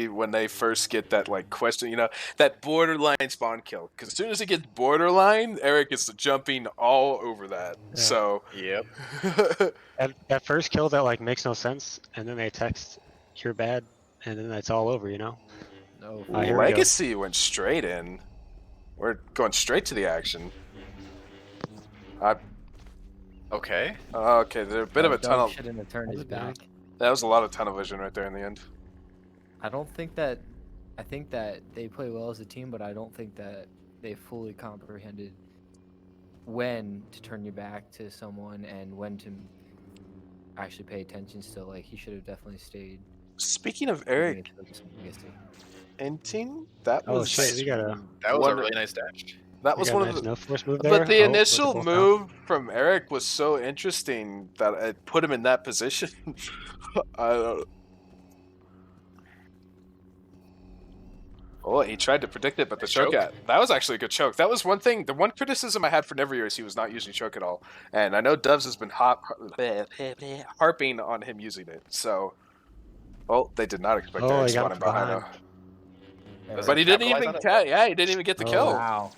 see when they first get that like question, you know, that borderline spawn kill. Because as soon as it gets borderline, Eric is jumping all over that. Yeah. So Yep. That first kill that like makes no sense, and then they text you're bad, and then it's all over, you know. No. Here we go. Legacy went straight in. We're going straight to the action. Okay. Okay, there's a bit of a tunnel. Shouldn't have turned his back. That was a lot of tunnel vision right there in the end. I don't think that. I think that they play well as a team, but I don't think that they fully comprehended when to turn your back to someone and when to actually pay attention. Still, like he should have definitely stayed. Speaking of Eric Enting, that Oh was shit, we got a That was One- a really nice dash. that was one nice of the. no force move there. But the Oh, with initial both down. move from Eric was so interesting that it put him in that position. I don't. Oh, he tried to predict it, but the choke Choke. that was actually a good choke. That was one thing. The one criticism I had for Neveryear is he was not using choke at all, and I know Doves has been harping on him using it. So, well, they did not expect Oh, Eric he got spawning him behind behind. him. Does But it he didn't capitalize even on it? yeah, he didn't even get the Oh. kill. Wow.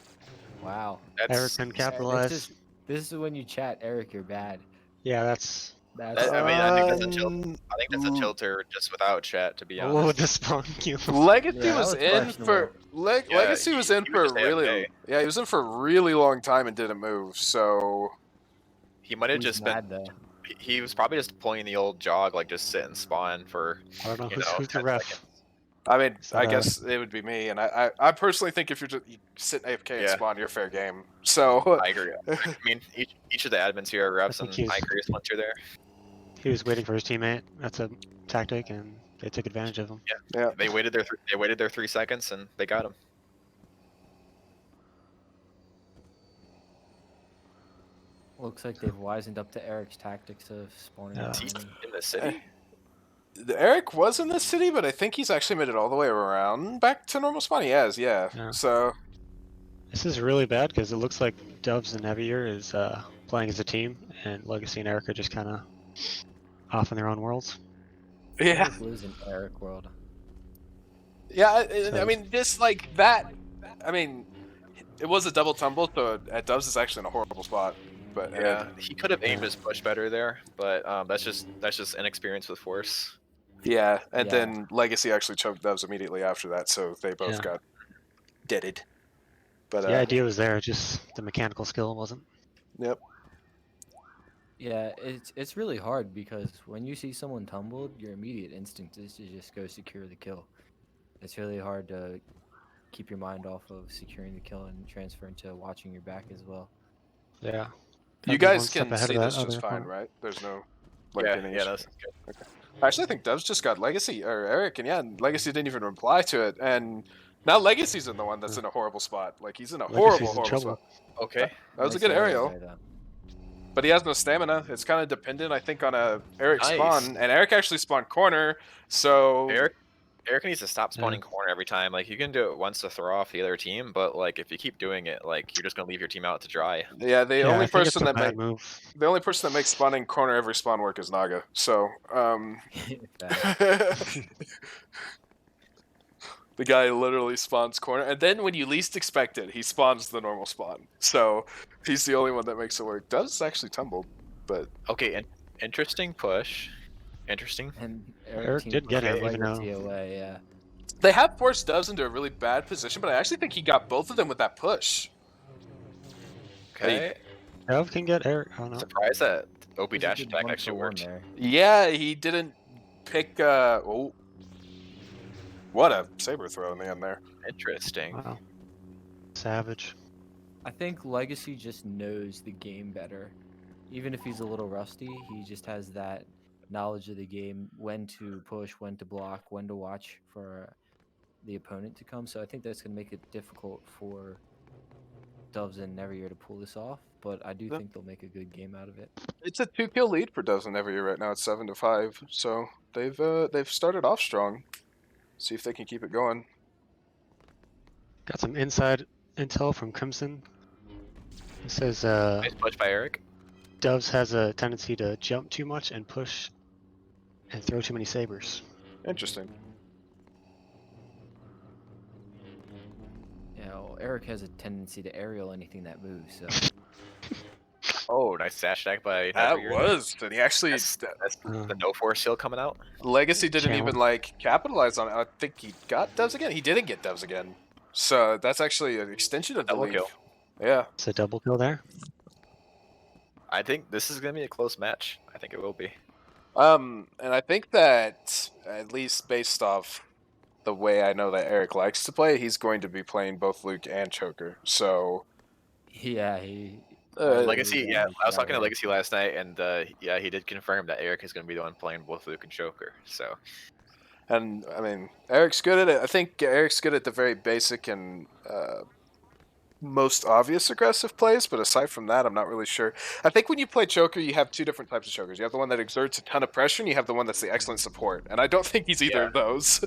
Wow. Eric can capitalize. This is when you chat, Eric, you're bad. Yeah, that's. That's I mean, I think that's a chill. I think that's a Mm. tilter just without chat, to be Oh, honest. the spawn kill. Legacy Yeah, that was was in for questionable. Yeah, Legacy was in he for was a just really AFK. yeah, he was in for a really long time and didn't move. So He might have He's just been. mad though. He was probably just pulling the old jog, like just sit and spawn for. I don't know You who's, know, who's the 10 ref. seconds. I mean, So, I guess it would be me, and I personally think if you're just you sit AFK and Yeah. spawn, you're fair game. So I agree. I mean, each of the admins here are refs, think and he's- I agree once you're there. He was waiting for his teammate. That's a tactic, and they took advantage of him. yeah, They waited their 3 seconds, and they got him. Looks like they've wisened up to Eric's tactics of spawning. Yeah. out He's and- in the city. Eric was in this city, but I think he's actually made it all the way around back to normal spawn. He has, yeah. Yeah. So This is really bad because it looks like Doves and Neveryear is playing as a team, and Legacy and Eric are just kind of off in their own worlds. yeah, Blues in Eric world. yeah. I mean, just like that. I mean, it was a double tumble, so at Doves is actually in a horrible spot. But Yeah, he could have aimed his push better there, but that's just inexperience with force. yeah, and Yeah. then Legacy actually choked Doves immediately after that, so they both Yeah. got deaded. But The idea was there, just the mechanical skill wasn't. yep. Yeah, it's really hard because when you see someone tumbled, your immediate instinct is to just go secure the kill. It's really hard to keep your mind off of securing the kill and transfer into watching your back as well. Yeah. You Gotta be one guys step can ahead see of that this just other fine, opponent. right? There's no like Yeah, any yeah, issue. that's good. Actually, I think Doves just got Legacy or Eric, and yeah, Legacy didn't even reply to it, and now Legacy's in the one that's in a horrible spot. Like he's in a Legacy's horrible, in horrible trouble. spot. Okay. That was a Nice good area aerial, there, though. but he has no stamina. It's kind of dependent, I think, on a Eric Nice. spawn, and Eric actually spawned corner, so Eric needs to stop spawning corner every time. Like you can do it once to throw off the other team, but like if you keep doing it, like you're just gonna leave your team out to dry. yeah, the Yeah, only I think it's person a that bad make move. the only person that makes spawning corner every spawn work is Naga. So Facts. the guy literally spawns corner, and then when you least expect it, he spawns the normal spawn. So he's the only one that makes it work. Does actually tumbled, but Okay, and interesting push. Interesting. And Eric team did get pushed him, even Legacy though- away, yeah. they have forced Doves into a really bad position. But I actually think he got both of them with that push. Okay. Dove can get Eric. Oh no. Surprised that OP There's a dash good attack 1-for-1 actually worked. there. Yeah, he didn't pick. Oh, what a saber throw in the end there. Interesting. Wow. Savage. I think Legacy just knows the game better. Even if he's a little rusty, he just has that knowledge of the game, when to push, when to block, when to watch for the opponent to come. So I think that's going to make it difficult for Doves and Neveryear to pull this off, but I do Yeah. think they'll make a good game out of it. It's a 2-kill lead for Doves and Neveryear right now. It's 7-5. So they've started off strong. See if they can keep it going. Got some inside intel from Crimson. It says Nice push by Eric. Doves has a tendency to jump too much and push and throw too many sabers. Interesting. Well, Eric has a tendency to aerial anything that moves, so Oh, nice sash attack by That Neveryear. was, and he actually That's the no force shield coming out. Legacy didn't Channel. even like capitalize on it. I think he got Doves again. He didn't get Doves again, so that's actually an extension of the Double leave. kill. Yeah, It's a double kill there. I think this is gonna be a close match. I think it will be. and I think that at least based off the way I know that Eric likes to play, he's going to be playing both Luke and Choker. So yeah, he. Legacy, yeah. I was that talking to way. Legacy last night, and yeah, he did confirm that Eric is gonna be the one playing both Luke and Joker. So and I mean, Eric's good at it. I think Eric's good at the very basic and most obvious aggressive plays, but aside from that, I'm not really sure. I think when you play Choker, you have two different types of Chokers. You have the one that exerts a ton of pressure, and you have the one that's the excellent support. And I don't think he's either of those.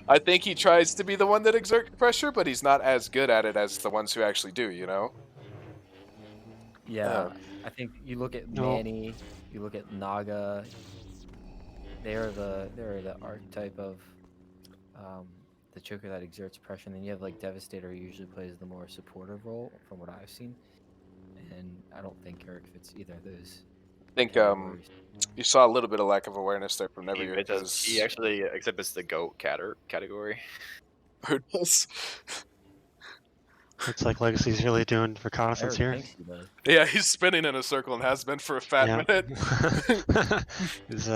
I think he tries to be the one that exerts pressure, but he's not as good at it as the ones who actually do, you know? Yeah, I think you look at No. Manny, you look at Naga. They're the archetype of the Choker that exerts pressure, and then you have like Devastator, who usually plays the more supportive role, from what I've seen. And I don't think Eric fits either of those. I think categories. you saw a little bit of lack of awareness there from he, Neveryear because he actually exhibits the goat category. who does? Looks like Legacy's really doing Eric reconnaissance here. thinks he does. Yeah, he's spinning in a circle and has been for a fat Yeah. minute. He's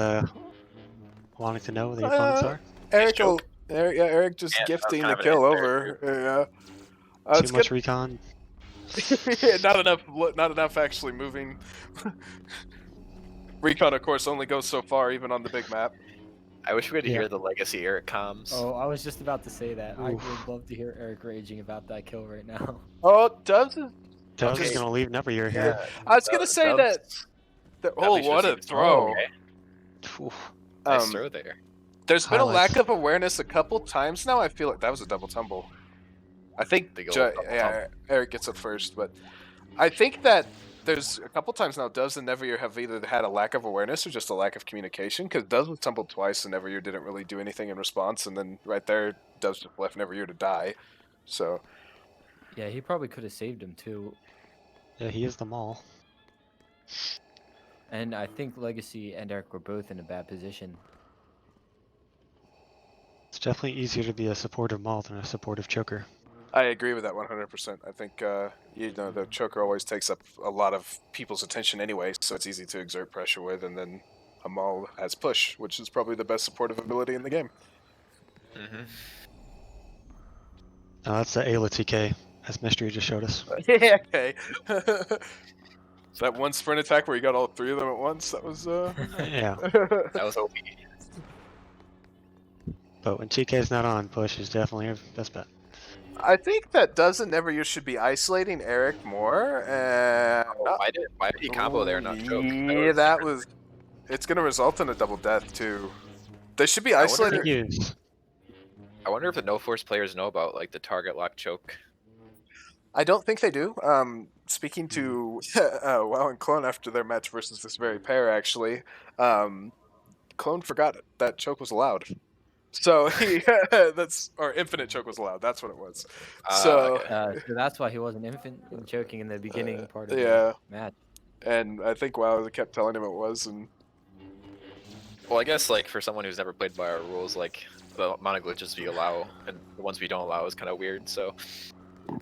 wanting to know who the opponents are. Eric, choke. Eric just Yeah, that's gifting kind the of an kill unfair over. Yeah. Too much recon. Yeah, not enough actually moving. Recon, of course, only goes so far, even on the big map. I wish we could Yeah. hear the Legacy Eric comms. Oh, I was just about to say that. I Oof. would love to hear Eric raging about that kill right now. Oh, Doves is. Doves is Okay. gonna leave Neveryear here. I was gonna say that. Oh, Dubs what should a see- throw! Okay. Oof. Nice Um, throw there. There's been a Highlights. lack of awareness a couple times now. I feel like that was a double tumble. I think Big ol' double Eric gets up first, but I think that there's a couple times now Doves and Neveryear have either had a lack of awareness or just a lack of communication, because Doves was tumbled twice and Neveryear didn't really do anything in response, and then right there Doves just left Neveryear to die. So Yeah, he probably could have saved him too. Yeah, he is the mall. And I think Legacy and Eric were both in a bad position. It's definitely easier to be a supportive mall than a supportive choker. I agree with that 100%. I think the choker always takes up a lot of people's attention anyway, so it's easy to exert pressure with, and then a maul has push, which is probably the best supportive ability in the game. Mm-hmm. Oh, that's the Ayla TK, as Mystery just showed us. Yeah, okay. That one sprint attack where you got all three of them at once, that was Yeah, That was OP. but when TK's not on, push is definitely your best bet. I think that doesn't Neveryear should be isolating Eric more. Why did he combo there and not choke? Yeah, it's gonna result in a double death too. They should be I wonder isolating. I wonder if the no force players know about like the target lock choke. I don't think they do. Speaking to WoW and Clone after their match versus this very pair, actually, Clone forgot that choke was allowed. So or infinite choke was allowed. That's what it was. So Okay. So that's why he wasn't choking in the beginning part of yeah, the match. and I think WoW kept telling him it was, and Well, I guess like for someone who's never played by our rules, like the amount of glitches we allow and the ones we don't allow is kind of weird. So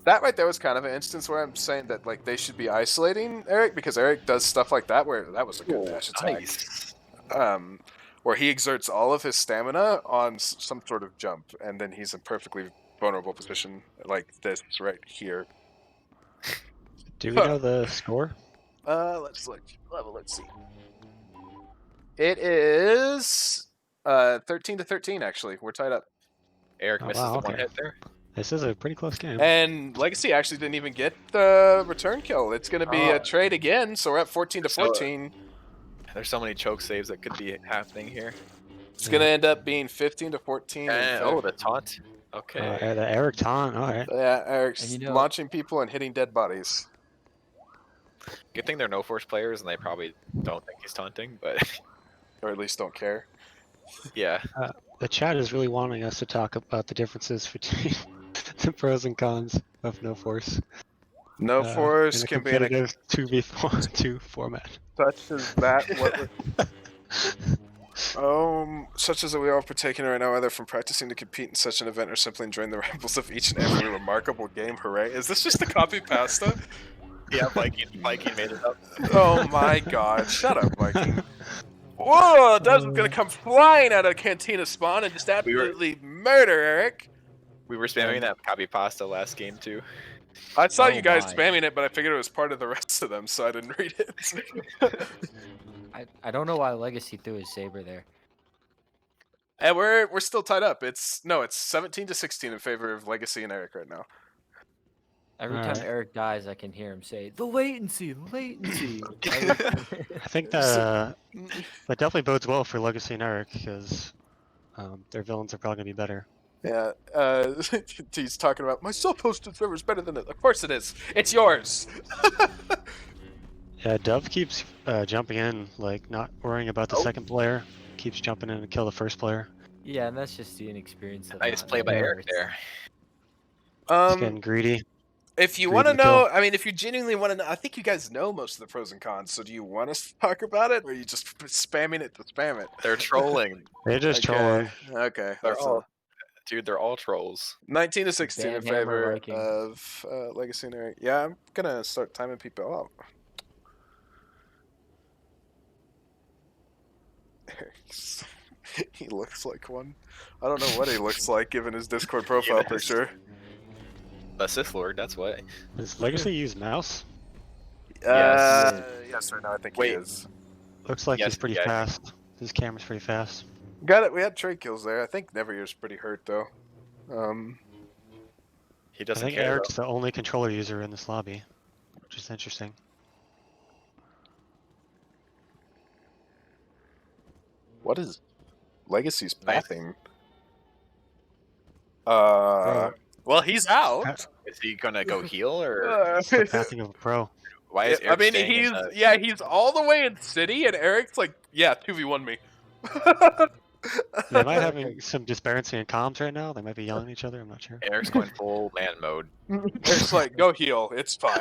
that right there was kind of an instance where I'm saying that like they should be isolating Eric, because Eric does stuff like that where that was a good dash attack. nice. Where he exerts all of his stamina on some sort of jump, and then he's in perfectly vulnerable position like this right here. Do we know the score? Let's look. Let's see. It is 13-13 actually. We're tied up. Eric Oh, misses wow, the one okay. hit there. This is a pretty close game. And Legacy actually didn't even get the return kill. It's going to be Oh. a trade again, so we're at 14-14. There's so many choke saves that could be happening here. It's going to end up being 15-14. And, oh, the taunt. Okay. The Eric taunt, alright. Yeah, Eric's And launching people and hitting dead bodies. Good thing they're no force players and they probably don't think he's taunting, but Or at least don't care. yeah. The chat is really wanting us to talk about the differences between The pros and cons of no force. No force in a can be in a competitive 2v2 format. such as that. What we're such as that we are partaking right now, either from practicing to compete in such an event or simply enjoying the rambles of each and every remarkable game. Hooray! Is this just a copy pasta? Yeah, Viking made it up. Oh my god! Shut up, Viking. Whoa! Dubs was gonna come flying out of Cantina spawn and just absolutely murder Eric. We were spamming that copy pasta last game too. I saw Oh you guys my. spamming it, but I figured it was part of the rest of them, so I didn't read it. I don't know why Legacy threw his saber there. And we're still tied up. It's 17-16 in favor of Legacy and Eric right now. Every time Alright. Eric dies, I can hear him say, "The latency, the latency." I think that definitely bodes well for Legacy and Eric because their villains are probably gonna be better. Yeah, he's talking about my self-hosted server is better than it. Of course it is. It's yours. Yeah, Dove keeps jumping in, like not worrying about the second player. Keeps jumping in to kill the first player. Yeah, and that's just the inexperience of Nice not play by knowing Eric where there. He's getting greedy. If you Greed want to and kill. know, I mean, if you genuinely want to know, I think you guys know most of the pros and cons. So do you want us to talk about it, or are you just spamming it to spam it? They're trolling. They're just trolling. Okay, They're that's all, dude. They're all trolls. 19-16 in Banhammer favor Viking. of Legacy and Eric. Yeah, I'm gonna start timing people out. He looks like one. I don't know what he looks like given his Discord profile does. picture. A Sith Lord, that's what. Does Legacy use mouse? Yes. Yes or no, I think Wait. he is. Looks like Yes, he's pretty yeah. fast. His camera's pretty fast. Got it. We had trade kills there. I think Neveryear's pretty hurt though. He I doesn't think care. Eric's the only controller user in this lobby, which is interesting. What is Legacy's Nice. pathing? Bro. Well, he's out. Is he gonna go heal or It's the pathing of a pro. why is I Eric mean, staying in he's the- he's all the way in city, and Eric's like, 2v1 me. They might having some disparity in comms right now. They might be yelling at each other. I'm not sure. Eric's going full man mode. Eric's like, go heal. It's fine.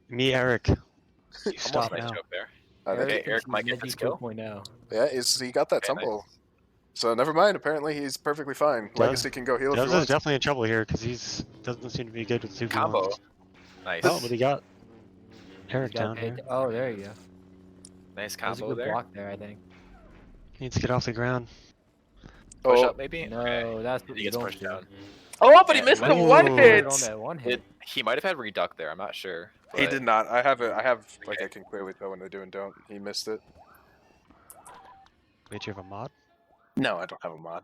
Me, Eric. You Almost stop nice now. joke there. Okay, Okay, Eric might get the skill. 2.0. Yeah, he got that Okay, nice. tumble. So never mind. Apparently, he's perfectly fine. Legacy can go heal if he Dubs is wants. definitely in trouble here because he's doesn't seem to be good with 2v1s. Combo. Nice. Oh, but he got Eric He's got down paid- here. Oh, there you go. Nice That was a combo good there. block there, I think. He needs to get off the ground. Push Oh. up maybe? No, Okay. that's what He you gets don't pushed do. down. Oh, but he Yeah, missed the nice. one Ooh. hit. On that one hit. He might have had reduct there, I'm not sure. He but- did not. I have like I can clearly tell when they do and don't. He missed it. Wait, you have a mod? No, I don't have a mod.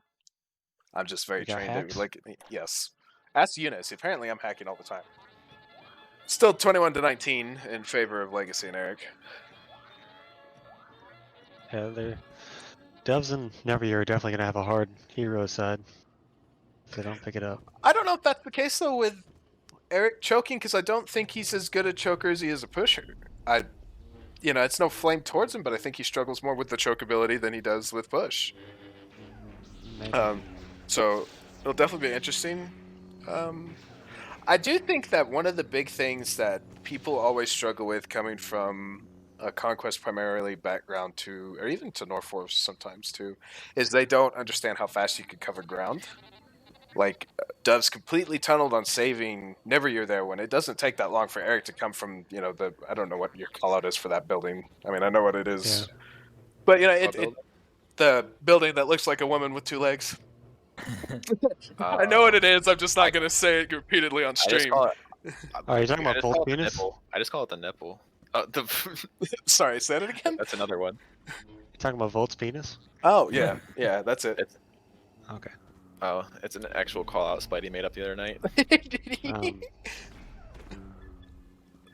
I'm just very You got trained hacks? to like yes. Ask Eunice. Apparently, I'm hacking all the time. Still 21-19 in favor of Legacy and Eric. Yeah, they're Devs and Neveryear are definitely gonna have a hard hero side if they don't pick it up. I don't know if that's the case though with Eric choking because I don't think he's as good a choker as he is a pusher. It's no flame towards him, but I think he struggles more with the choke ability than he does with push. Maybe. So it'll definitely be interesting. I do think that one of the big things that people always struggle with coming from a Conquest primarily background to, or even to Norforce sometimes too, is they don't understand how fast you can cover ground. Like, Dove's completely tunneled on saving Neveryear there when it doesn't take that long for Eric to come from, I don't know what your callout is for that building. I mean, I know what it is. Yeah. But, What building? the building that looks like a woman with two legs. I know what it is. I'm just not going to say it repeatedly on I just stream. call it, Are you talking I about just call both it the penis? nipple. I just call it the nipple. Sorry, say that again? That's another one. You talking about Volt's penis? Oh, yeah. Yeah, that's it. It's Okay. oh, it's an actual call out Spidey made up the other night. Um,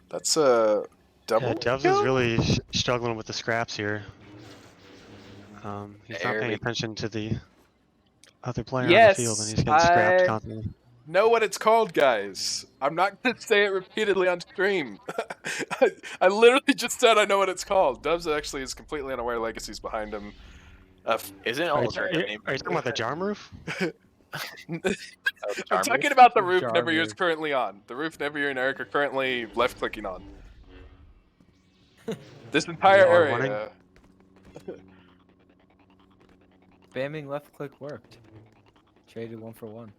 That's a double yeah, Devs kill? is really struggling with the scraps here. He's not paying Barely. attention to the other player Yes, on the field, and he's getting scrapped I- constantly. Know what it's called, guys. I'm not going to say it repeatedly on stream. I literally just said I know what it's called. Dubs actually is completely unaware Legacy's behind him. Isn't Are all you, their are you- name? are you talking about the Jarm roof? I'm Charm talking move? about the The roof jar Neveryear's move. currently on. The roof Neveryear and Eric are currently left clicking on. This entire Y'all are winning? area. Spamming left click worked. Traded 1 for 1.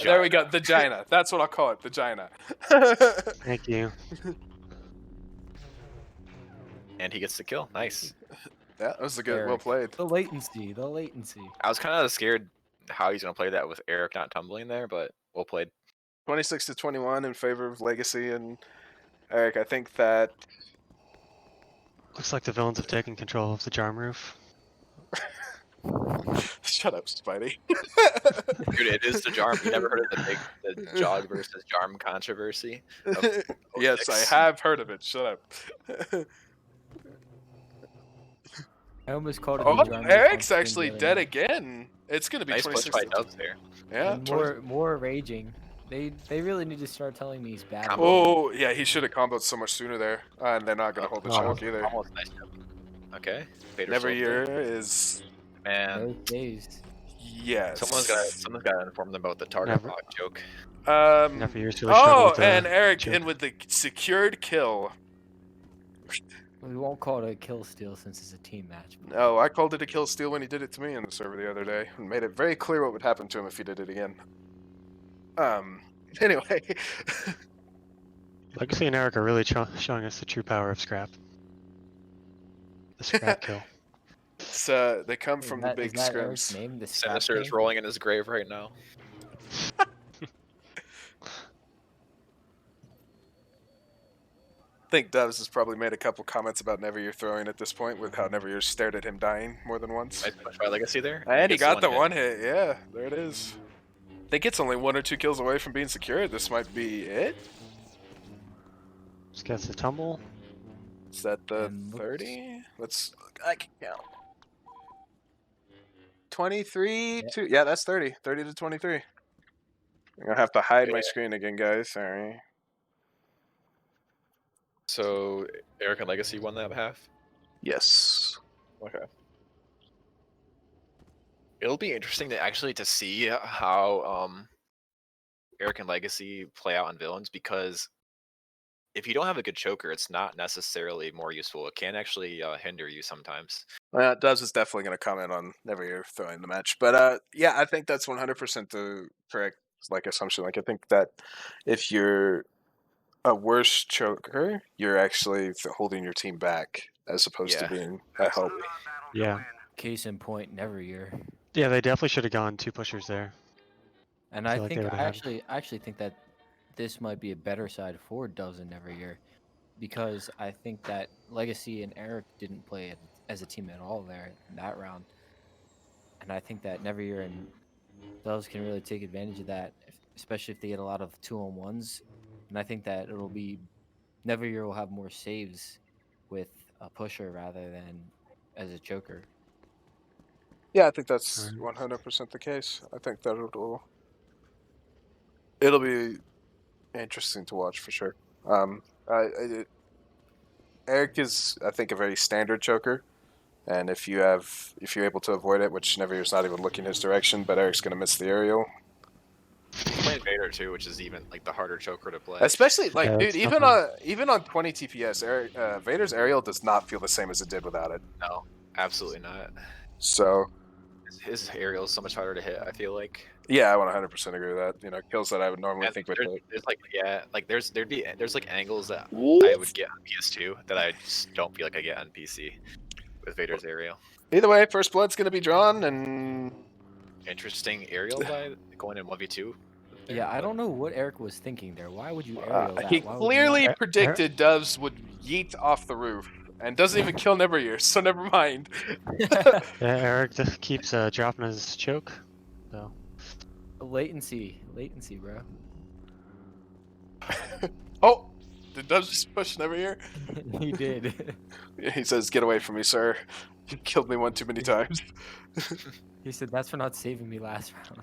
There we go. The Gina. That's what I'll call it. The Gina. Thank you. And he gets the kill. Nice. Yeah, that was a good. Well Eric. played. The latency. The latency. I was kind of scared how he's gonna play that with Eric not tumbling there, but well played. 26 to 21 in favor of Legacy and Eric. I think that. Looks like the villains have taken control of the Jarm roof. Shut up, Spidey. Dude, it is the Jarm. You never heard of the Jog versus Jarm controversy? Yes, I 06? have heard of it. Shut up. I almost called it. Oh, the jar move Eric's on actually the other dead night. again. It's gonna be Nice push 26. by to- Dubs there. Yeah. And more raging. They really need to start telling me he's bad. Combo. Oh, yeah. He should have comboed so much sooner there, and they're not gonna hold the choke either. Almost nice jump. Okay. Vader sold Neveryear there. is Man, Those days. yes. someone's got to inform them about the target Never- lock joke. Neveryear's really struggled Oh, with the and Eric joke. in with the secured kill. We won't call it a kill steal since it's a team match. but- No, I called it a kill steal when he did it to me in the server the other day, and made it very clear what would happen to him if he did it again. Anyway. Legacy and Eric are really showing us the true power of scrap. The scrap kill. So they come Is from that- the big is that Eric's scrims. name? The Scrap Sinister is King? rolling in his grave right now. I think Dubs has probably made a couple comments about Neveryear throwing at this point, with how Neveryear stared at him dying more than once. Nice push by Legacy there. And he gets got the hit. one hit. Yeah, there it is. I think it's only 1 or 2 kills away from being secured. This might be it. Just gets the tumble. Is that the And looks- 30? Let's. I can count. 23 Yeah. to. Yeah, that's 30. 30 to 23. I'm gonna have to hide my Yeah. screen again, guys. Sorry. So Eric and Legacy won that half. Yes. Okay. It'll be interesting to see how Eric and Legacy play out on villains, because if you don't have a good choker, it's not necessarily more useful. It can actually hinder you sometimes. Dubs is definitely going to comment on Neveryear throwing the match, but yeah, I think that's 100% the correct assumption. I think that if you're a worse choker, you're actually holding your team back as opposed to Yeah, being a help. Yeah. Case in point, Neveryear. Yeah, they definitely should have gone 2 pushers there. And I I feel like they think would've had- I actually think that this might be a better side for Doves and Neveryear, because I think that Legacy and Eric didn't play it as a team at all there in that round, and I think that Neveryear and Doves can really take advantage of that, especially if they get a lot of 2-on-1s, and I think that it'll be Neveryear will have more saves with a pusher rather than as a choker. Yeah, I think that's Alright. 100% the case. I think that it'll be interesting to watch for sure. Eric is, I think, a very standard choker, and if you're able to avoid it, which Neveryear's not even looking his direction, but Eric's gonna miss the aerial. He's playing Vader too, which is even like the harder choker to play. Especially like, Yeah, dude, it's even on 20 TPS, Vader's aerial does not feel the same as it did without it. No, absolutely not. So His aerial is so much harder to hit, I feel like. yeah, I would 100% agree with that. You know, kills that I would normally And think would there's like there's like angles that I hit. would get on PS2 that I just don't feel like I get on PC with Vader's aerial. Either way, first blood's gonna be drawn, and Interesting aerial by going in 1v2. Yeah, I don't know what Eric was thinking there. Why would you aerial that? he Why would you clearly not- predicted Doves would yeet off the roof, and doesn't even kill Neveryear, so never mind. Yeah, Eric just keeps dropping his choke. So latency, bro. Oh, did Doves just push Neveryear? He did. He says, "Get away from me, sir. You killed me one too many times." He said, "That's for not saving me last round."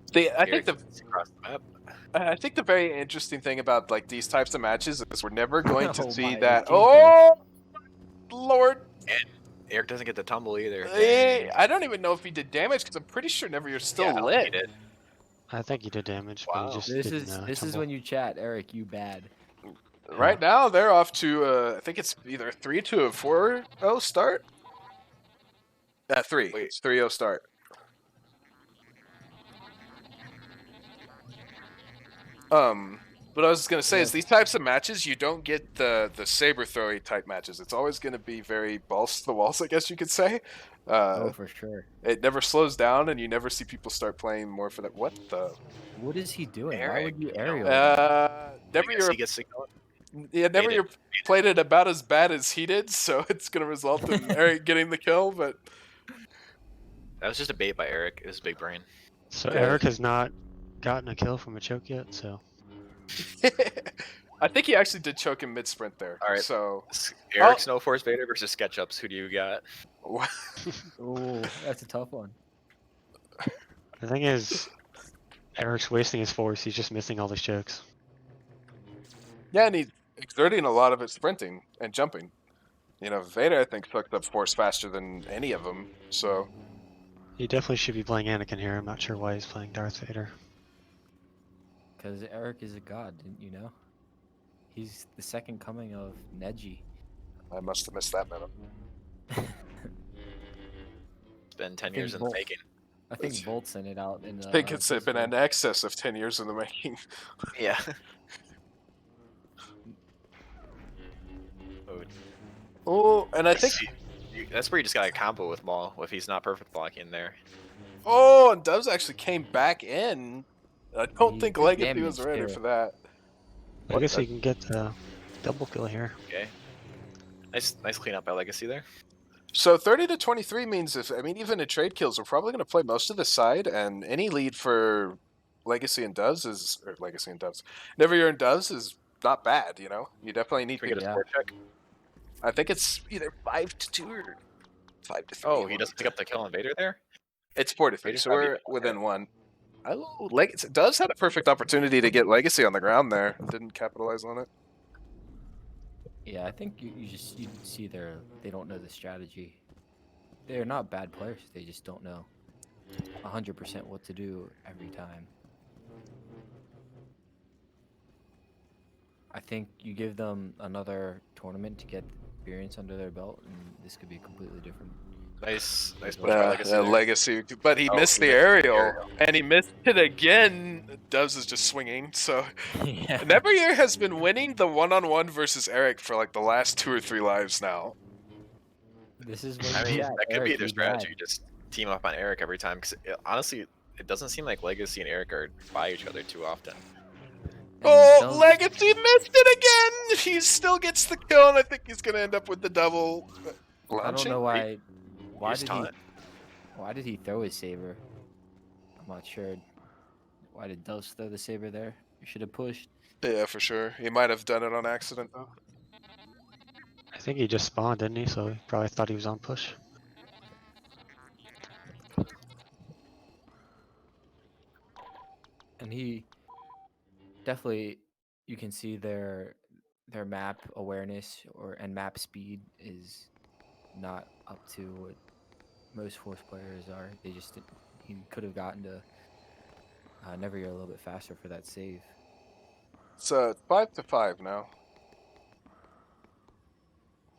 I think Eric the gets across the map. I think the very interesting thing about like these types of matches is we're never going to Oh see my that. Jesus. Oh, Lord! Eric doesn't get the tumble either. Eh, I don't even know if he did damage because I'm pretty sure Neveryear's still Yeah, he lit. did. I think he did damage, but he Wow. just This didn't is tumble. when you chat, Eric. You bad. Right now, they're off to, I think it's either 3-2 or 4-0 start. 3. Wait. It's 3-0 start. What I was gonna say is these types of matches, you don't get the saber throwy type matches. It's always gonna be very balls to the walls, I guess you could say. Oh, for sure. It never slows down, and you never see people start playing more for that. What the? What is he doing? Why Eric, would you you know, aerial? him? I guess Neveryear, he gets to go. yeah, Neveryear played it about as bad as he did, so it's gonna result in Eric getting the kill. But That was just a bait by Eric. It was big brain. So Yeah. Eric has not gotten a kill from a choke yet, so I think he actually did choke him mid sprint there. All right. So Eric Snow Force Vader versus SketchUps. Who do you got? Oh, that's a tough one. the thing is, Eric's wasting his force. He's just missing all these chokes. yeah, and he's exerting a lot of it sprinting and jumping. You know, Vader I think sucked up force faster than any of them. So He definitely should be playing Anakin here. I'm not sure why he's playing Darth Vader. Because Eric is a god, didn't you know? He's the second coming of Neji. I must have missed that meta. It's been 10 years in the both. making. I think Bolt sent it out in. I think it's been in excess of 10 years in the making. Yeah. Oh, and I think That's where you just got a combo with Maul if he's not perfect blocking there. oh, and Doves actually came back in. I don't He think did Legacy was damage, ready too. for that. I guess he can get a double kill here. Okay. Nice cleanup by Legacy there. So 30 to 23 means even in trade kills, we're probably going to play most of the side, and any lead for Legacy and Doves Neveryear and Doves is not bad. You know, you definitely need. Can we get a Yeah. score check? I think it's either 5-2 or 5-3. Oh, he doesn't pick up the kill on Vader there? It's 4-3, Vader's so probably we're up there. within one. Oh, Legacy does had a perfect opportunity to get Legacy on the ground there. Didn't capitalize on it. Yeah, I think you see they don't know the strategy. They're not bad players. They just don't know 100% what to do every time. I think you give them another tournament to get experience under their belt, and this could be completely different. Nice push by Legacy there. Legacy, but he Oh, missed he the missed the aerial, aerial. and he missed it again. Doves is just swinging. So Yeah. Neveryear has been winning the one-on-one versus Eric for like the last 2 or 3 lives now. This is what I mean, that could be Eric, their you bad. strategy. Just team up on Eric every time. Because honestly, it doesn't seem like Legacy and Eric are by each other too often. And Oh, don't- Legacy missed it again! He still gets the kill, and I think he's gonna end up with the double. I don't know why. Why Just did taunt. Why did he throw his saber? I'm not sure. Why did Doves throw the saber there? You should have pushed. Yeah, for sure. He might have done it on accident, though. I think he just spawned, didn't he? So he probably thought he was on push. And he definitely, you can see their map awareness and map speed is not up to what most Force players are. They just he could have gotten to Neveryear a little bit faster for that save. It's 5-5 now.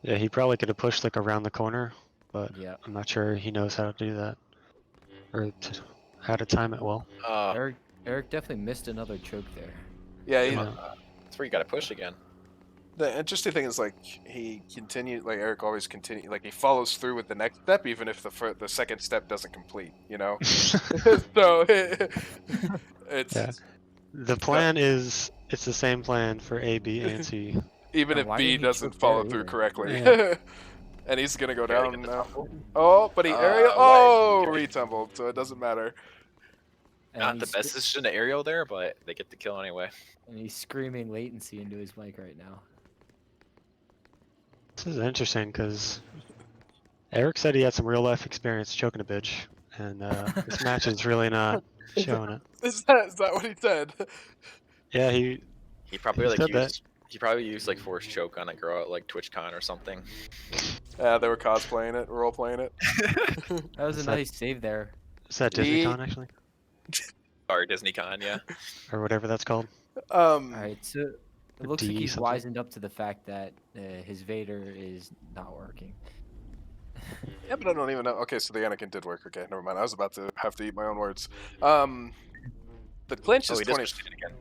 Yeah, he probably could have pushed like around the corner, but Yeah, I'm not sure he knows how to do that or how to time it well. Eric definitely missed another choke there. Yeah, Yeah. That's where you got to push again. the interesting thing is like he continued, like Eric always continue, like he follows through with the next step, even if the second step doesn't complete. You know, so it's Yeah. The plan is it's the same plan for A, B, and C. even And if why B didn't he doesn't choke follow there through either? correctly. Yeah. And he's gonna go Barely down get the now. tumble. Oh, but he aerial. Why Oh, is he retumbled, so it doesn't matter. And Not the he's best decision to aerial there, but they get the kill anyway. And he's screaming latency into his mic right now. This is interesting because Eric said he had some real life experience choking a bitch, and this match is really not showing it. Is that what he said? Yeah, he He probably like said that. used He probably used like force choke on a girl at like TwitchCon or something. They were cosplaying it, role playing it. That was a Is that- nice save there. Is that DisneyCon actually, Or DisneyCon, yeah. or whatever that's called? All right, so it Or looks like D he's something? wisened up to the fact that his Vader is not working. Yeah, but I don't even know. Okay, so the Anakin did work. Okay, never mind. I was about to have to eat my own words. The clinch Oh, is he does 20. push it again.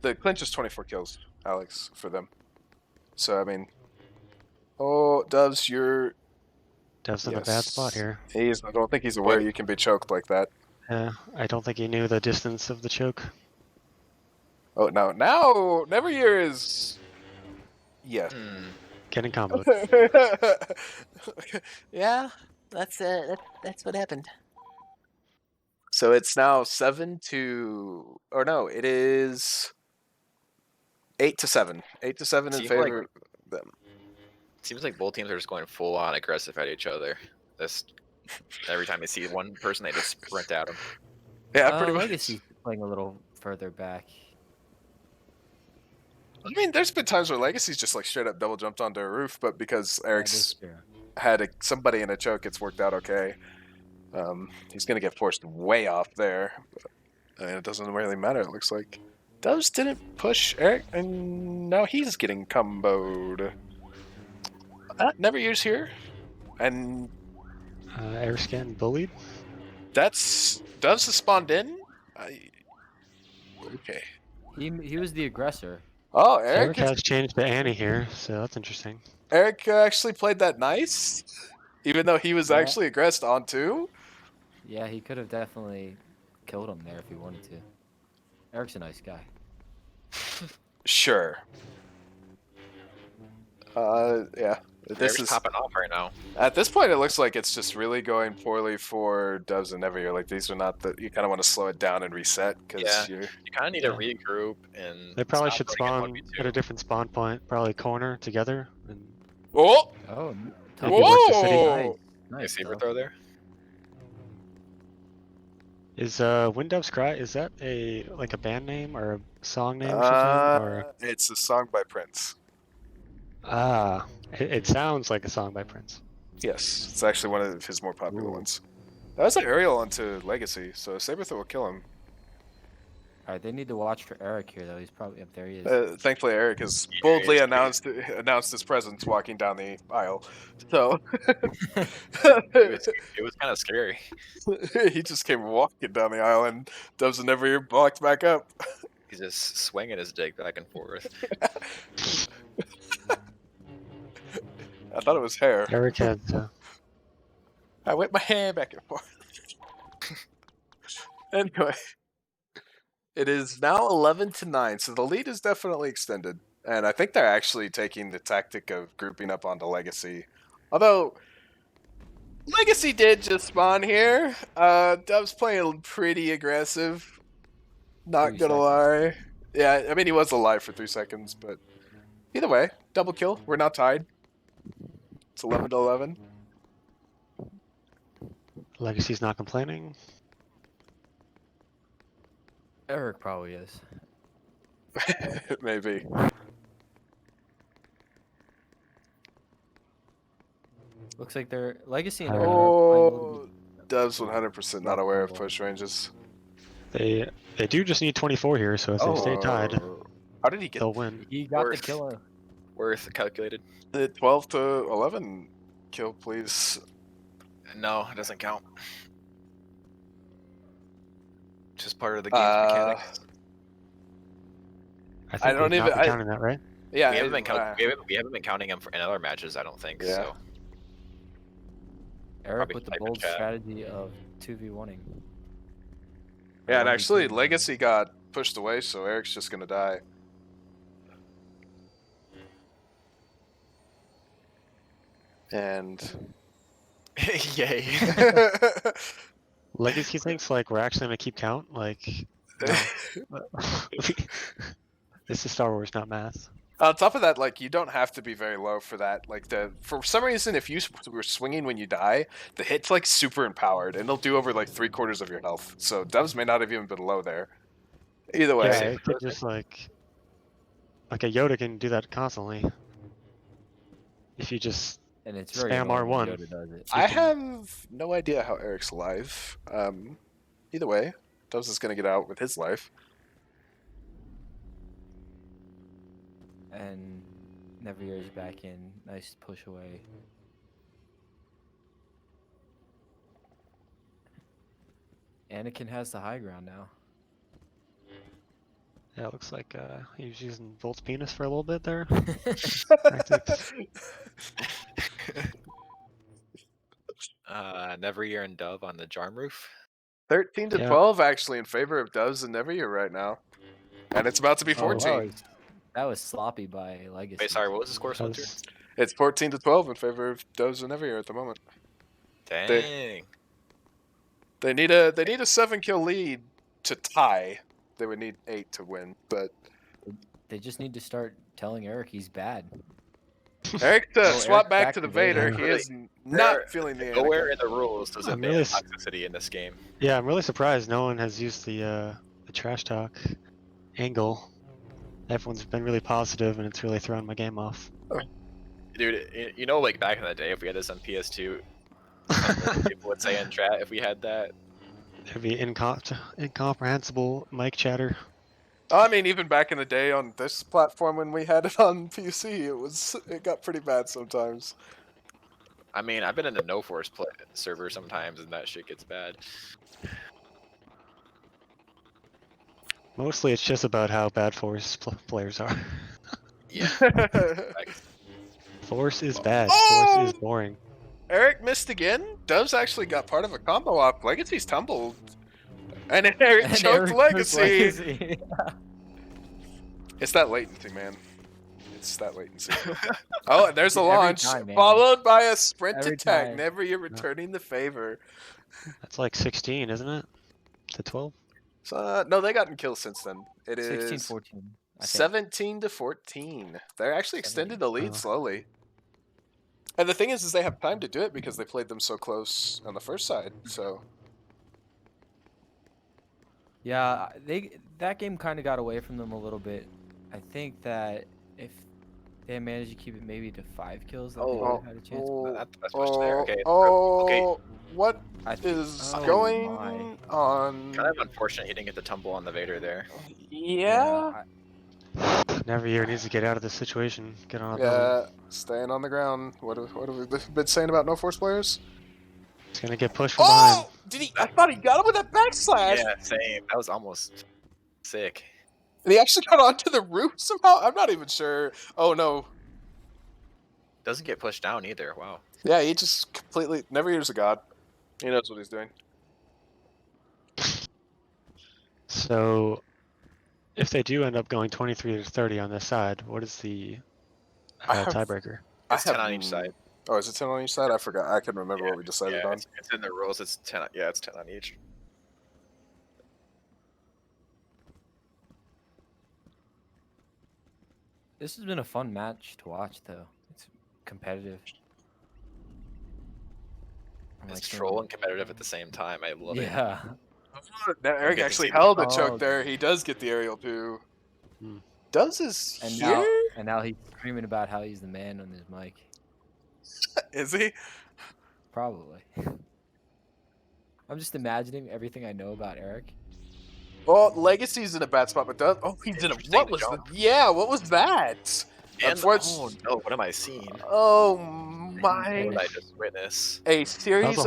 The clinch is 24 kills, Alex, for them. So I mean, oh, Doves, you're. Dev's in a bad spot here. He's. I don't think he's aware you can be choked like that. Yeah, I don't think he knew the distance of the choke. Oh no! Now Neveryear is. Yes. Getting comboed. Yeah, that's what happened. So it's now 7-, or no, it is 8-7. 8-7 in Seems favor of them. Seems like both teams are just going full on aggressive at each other. This every time they see one person, they just sprint at them. Yeah, pretty much. Legacy's playing a little further back. I mean, there's been times where Legacy's just like straight up double jumped onto a roof, but because That Eric's is true. had somebody in a choke, it's worked out okay. He's gonna get forced way off there, but it doesn't really matter. It looks like Doves didn't push Eric, and now he's getting comboed. Neveryear's here, and Eric's getting bullied. that's Doves has spawned in. Okay. He was the aggressor. Oh, Eric has changed to Annie here, so that's interesting. Eric actually played that nice, even though he was Yeah. actually aggressed on too. Yeah, he could have definitely killed him there if he wanted to. Eric's a nice guy. Sure. Yeah. This is popping off right now. At this point, it looks like it's just really going poorly for Doves and Neveryear. Like these are not the. You kind of want to slow it down and reset because You kind of need to regroup and. They probably should stop running spawn at at a different spawn point, probably corner together. And Oh! Oh, Maybe work the city. Whoa! nice. saber Dove. throw there. is Wind Dove's Cry, is that a like a band name or a song name or something? Or It's a song by Prince. it sounds like a song by Prince. Yes, it's actually one of his more popular Ooh. ones. That was an aerial onto Legacy, so saber throw will kill him. All right, they need to watch for Eric here, though. He's probably up there. He is. Thankfully, Eric has Yeah, boldly he's announced his presence walking down the aisle. So It was kind of scary. he just came walking down the aisle, and Doves and Neveryear blocked back up. He's just swinging his dick back and forth. I thought it was hair. Eric had I whip my hair back and forth. Anyway, it is now 11-9, so the lead is definitely extended, and I think they're actually taking the tactic of grouping up onto Legacy. Although Legacy did just spawn here. Dove's playing pretty aggressive. Not 3 gonna lie. Yeah, I mean he was alive for 3 seconds, but either way, double kill. We're now tied. It's 11-11. Legacy's not complaining. Eric probably is. Maybe. Looks like their Legacy and Eric are playing a little Oh, Dove's 100% not aware of push ranges. They do just need 24 here, so if they stay tied, How did he get they'll win. He got the Worth. killer. Worth calculated. the 12-11 kill, please? No, it doesn't count. Just part of the game's mechanics. I think I don't we've not even- been counting that, right? Yeah, We haven't been counting him in other matches. I don't think. Yeah. So Eric Probably with the type in bold chat. strategy of 2v1ing. Yeah, and 1v2. actually, Legacy got pushed away, so Eric's just gonna die. And yay. Legacy thinks like we're actually gonna keep count. Like no. This is Star Wars, not math. on top of that, like you don't have to be very low for that. Like for some reason, if you were swinging when you die, the hit's like super empowered, and it'll do over like 3/4 of your health. So Doves may not have even been low there. Either way, Yeah, it could just like Like a Yoda can do that constantly. If you just And it's very spam annoying when R1. Yoda does it. I can- have no idea how Eric's live. Either way, Dubs is going to get out with his life. And Neveryear's back in. Nice push away. Anakin has the high ground now. Yeah, it looks like he was using Volt's penis for a little bit there. Neveryear and Dove on the Jarm roof. 13 to Yeah. 12 actually in favor of Dubs and Neveryear right now. And it's about to be 14. That was sloppy by Legacy. Wait, sorry, what was the score? That was- It's 14 to 12 in favor of Dubs and Neveryear at the moment. Dang. They need a 7-kill lead to tie. They would need 8 to win, but They just need to start telling Eric he's bad. Eric Eric's swap back back to the to Vader. Vader. He Really, is not feeling the Nowhere Anakin. in the rules does it I'm ban really toxicity in this game. Yeah, I'm really surprised no one has used the trash talk angle. Everyone's been really positive, and it's really thrown my game off. Dude, you know, like back in the day, if we had this on PS2, people would say in chat if we had that. There'd be incomprehensible mic chatter. I mean, even back in the day on this platform when we had it on PC, it got pretty bad sometimes. I mean, I've been in the No Force server sometimes, and that shit gets bad. Mostly, it's just about how bad Force players are. Yeah. Force is bad. Oh! Force is boring. Eric missed again. Doves actually got part of a combo off. Legacy's tumbled. And then Eric And choked Eric Legacy. took Legacy. It's that latency, man. It's that latency. Oh, and there's a Every launch, time, man. followed by a sprint Every attack. time. Neveryear returning the favor. That's like 16, isn't it? To 12? So, no, they gotten kills since then. It is 16-14. I think. 17 to 14. They're actually extending the lead Oh. slowly. And the thing is they have time to do it because they played them so close on the first side. So Yeah, that game kind of got away from them a little bit. I think that if they had managed to keep it maybe to 5 kills, then they would have had a chance. That's much there. Okay. oh, what I think- is oh going my. on? Kind of unfortunate he didn't get the tumble on the Vader there. Yeah. Neveryear needs to get out of this situation. Get on a Yeah, double. staying on the ground. What have we been saying about no force players? He's gonna get pushed from behind. Oh! Did he? I thought he got him with that backslash. Yeah, same. That was almost sick. And he actually got onto the roof somehow. I'm not even sure. Oh no. Doesn't get pushed down either. Wow. Yeah, he just completely never hears a god. He knows what he's doing. So, if they do end up going 23 to 30 on this side, what is the I have- tiebreaker? It's I 10 on have- each side. Oh, is it 10 on each side? I forgot. I can remember what we decided Yeah, on. it's in the rules. It's 10. Yeah, it's 10 on each. This has been a fun match to watch, though. It's competitive. I It's like troll and competitive at the same time. I love it. Yeah. Now, Eric get to actually see the- held a Oh, choke okay. there. He does get the aerial too. Hmm. Does his And here? now he's screaming about how he's the man on his mic. Is he? Probably. I'm just imagining everything I know about Eric. Well, Legacy's in a bad spot, but does he did a Interesting what to was the jump. yeah? What was that? And, Unfortunately- oh no, what am I seeing? Oh What my! did I just witness? A That series was of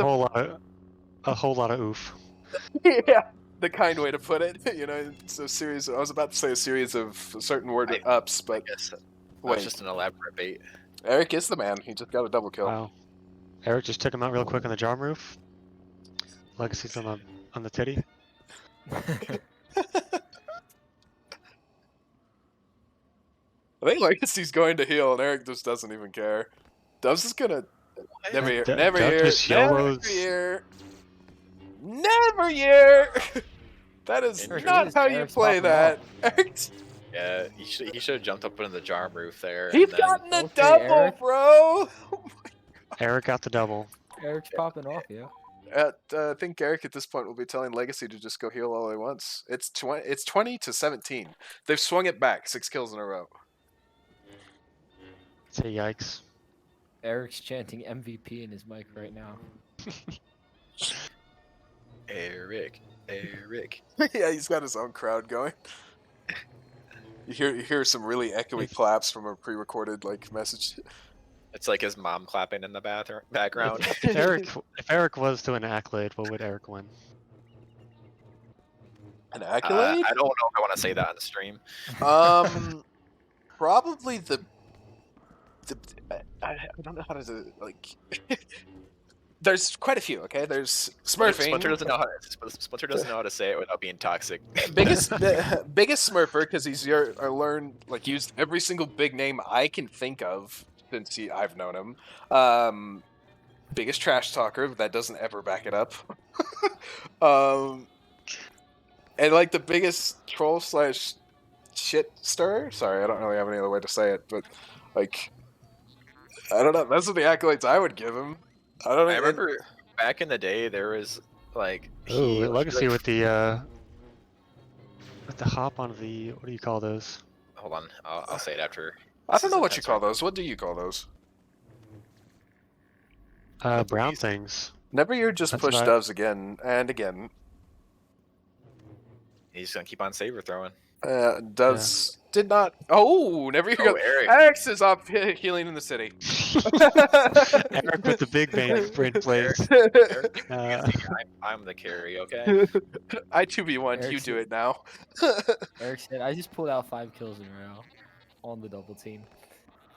a whole lot of oof. yeah, the kind way to put it. You know, it's a series. I was about to say a series of certain word I- ups, I but guess that wait, was just an elaborate bait. Eric is the man. He just got a double kill. Wow. Eric just took him out real quick on the job roof. Legacy's on the titty. I think Legacy's going to heal, and Eric just doesn't even care. Dubs is gonna never hear, Dub- never Dub hear, just never YOLOs. hear, never hear. That is Interesting. not how you Eric's play popping that. off. Eric's, Yeah, he should have jumped up into the jar roof there. he's and then, gotten a Okay, double, Eric. bro. Eric got the double. Eric's popping off, yeah. I think Eric at this point will be telling Legacy to just go heal all he wants. It's 20 to 17. They've swung it back 6 kills in a row. Say yikes. Eric's chanting MVP in his mic right now. Eric. Yeah, he's got his own crowd going. You hear some really echoey If- claps from a pre-recorded like message. It's like his mom clapping in the background. If Eric was to an accolade, what would Eric win? An accolade? I don't know if I want to say that on the stream. Probably the I don't know how to do, like. There's quite a few. Okay, there's Smurfing. Splinter doesn't know how to say it without being toxic. biggest Smurfer because he's learned like used every single big name I can think of since I've known him. Biggest trash talker that doesn't ever back it up. And like the biggest troll / shit stirrer. Sorry, I don't really have any other way to say it, but like I don't know. Those are the accolades I would give him. I don't know. I remember back in the day there was like Ooh, Legacy with the hop on the, what do you call those? Hold on, I'll say it after. I don't know what you call those. What do you call those? Brown things. Neveryear just That's pushed right. doves again and again. He's gonna keep on saber throwing. Doves did not. Oh, Neveryear. Oh, Eric. X is off healing in the city. Eric with the big brain plays. Eric, Uh, I'm the carry, okay? I 2v1. You Eric's- do it now. Eric said, "I just pulled out 5 kills in a row on the double team.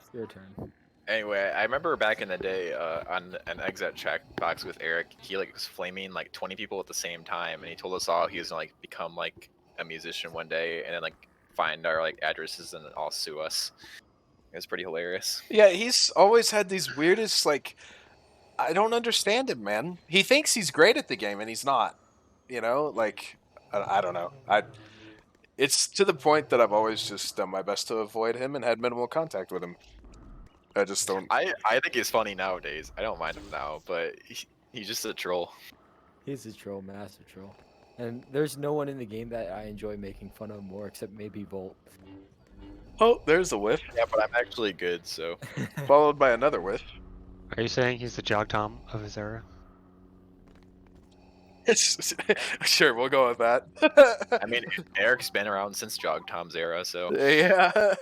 It's your turn." Anyway, I remember back in the day on an exit chat box with Eric, he like was flaming like 20 people at the same time, and he told us all he was gonna like become like a musician one day, and then like find our like addresses and all sue us. It was pretty hilarious. Yeah, he's always had these weirdest like. I don't understand him, man. He thinks he's great at the game, and he's not. You know, like I don't know. It's to the point that I've always just done my best to avoid him and had minimal contact with him. I just don't. I think he's funny nowadays. I don't mind him now, but he's just a troll. He's a troll, massive troll. And there's no one in the game that I enjoy making fun of more except maybe Volt. Oh, there's a whiff, Yeah, but I'm actually good, so. followed by another whiff. Are you saying he's the Jog Tom of his era? Sure, we'll go with that. I mean, Eric's been around since Jog Tom's era, so. Yeah.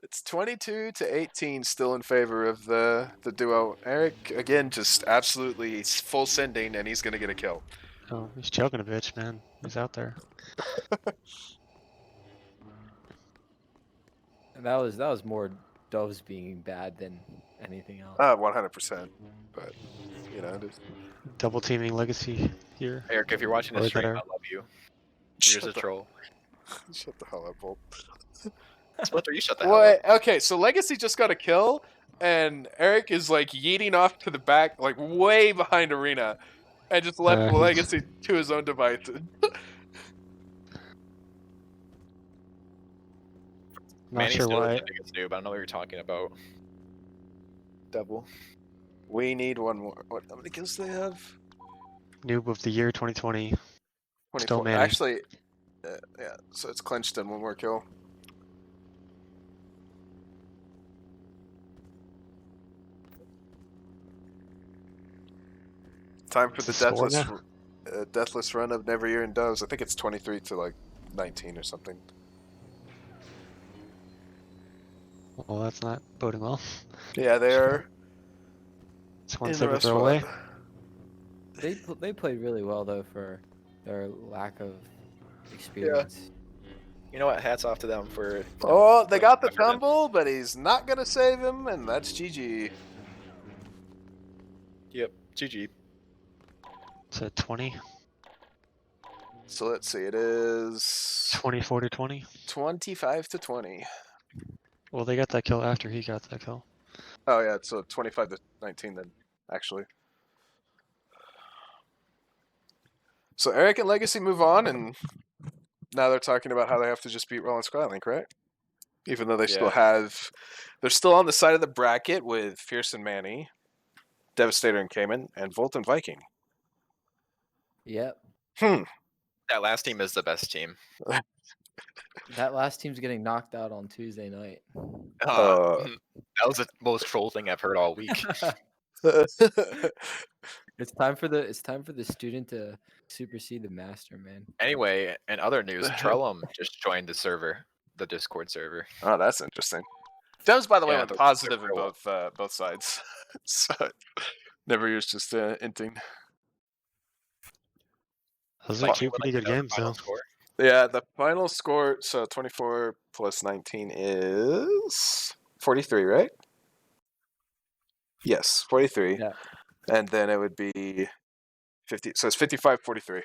It's 22 to 18 still in favor of the duo. Eric, again, just absolutely full sending, and he's going to get a kill. Oh, he's choking a bitch, man. He's out there. And that was more doves being bad than anything else. 100%. But, you know, just... Double teaming Legacy here. Eric, if you're watching Or this stream, I better. love you. You're just a troll. Shut the hell up, Bolt. Splinter, you shut the hell up. What? Okay, so Legacy just got a kill, and Eric is like yeeting off to the back, like way behind Arena, and just left he's- Legacy to his own devices. Not Manny sure still is why. the biggest noob. I don't know what you're talking about. Double. We need one more. What? How many kills do they have? Noob of the year 2020. 24. Manny. Actually, yeah. So it's clinched in one more kill. Time for the What's the score deathless run of Neveryear and Doves. I think it's 23 to like 19 or something. Well, that's not boding well. Yeah, they are. It's one in the saber rest throw of away. They played really well though for their lack of experience. You know what? Hats off to them for. Oh, they got the effort in. tumble, but he's not gonna save him, and that's GG. Yep. GG. It's a 20. So let's see, it is 24 to 20. 25 to 20. Well, they got that kill after he got that kill. Oh yeah, so 25 to 19 then, actually. So Eric and Legacy move on, and now they're talking about how they have to just beat Roland Skylink, right? Even though they still they're still on the side of the bracket with Fierce and Manny, Devastator and Cayman, and Volt and Viking. Yep. That last team is the best team. That last team's getting knocked out on Tuesday night. That was the most troll thing I've heard all week. It's time for the student to supersede the master, man. Anyway, in other news, Trellum just joined the server, the Discord server. Oh, that's interesting. Devs, by the way, Yeah, went they're positive in real both sides. So Neveryear's just inting. Those are Like, two what, pretty like, good the games, final though. score? Yeah, the final score, so 24 plus 19 is 43, right? Yes, 43. Yeah. And then it would be 50. So it's 55-43.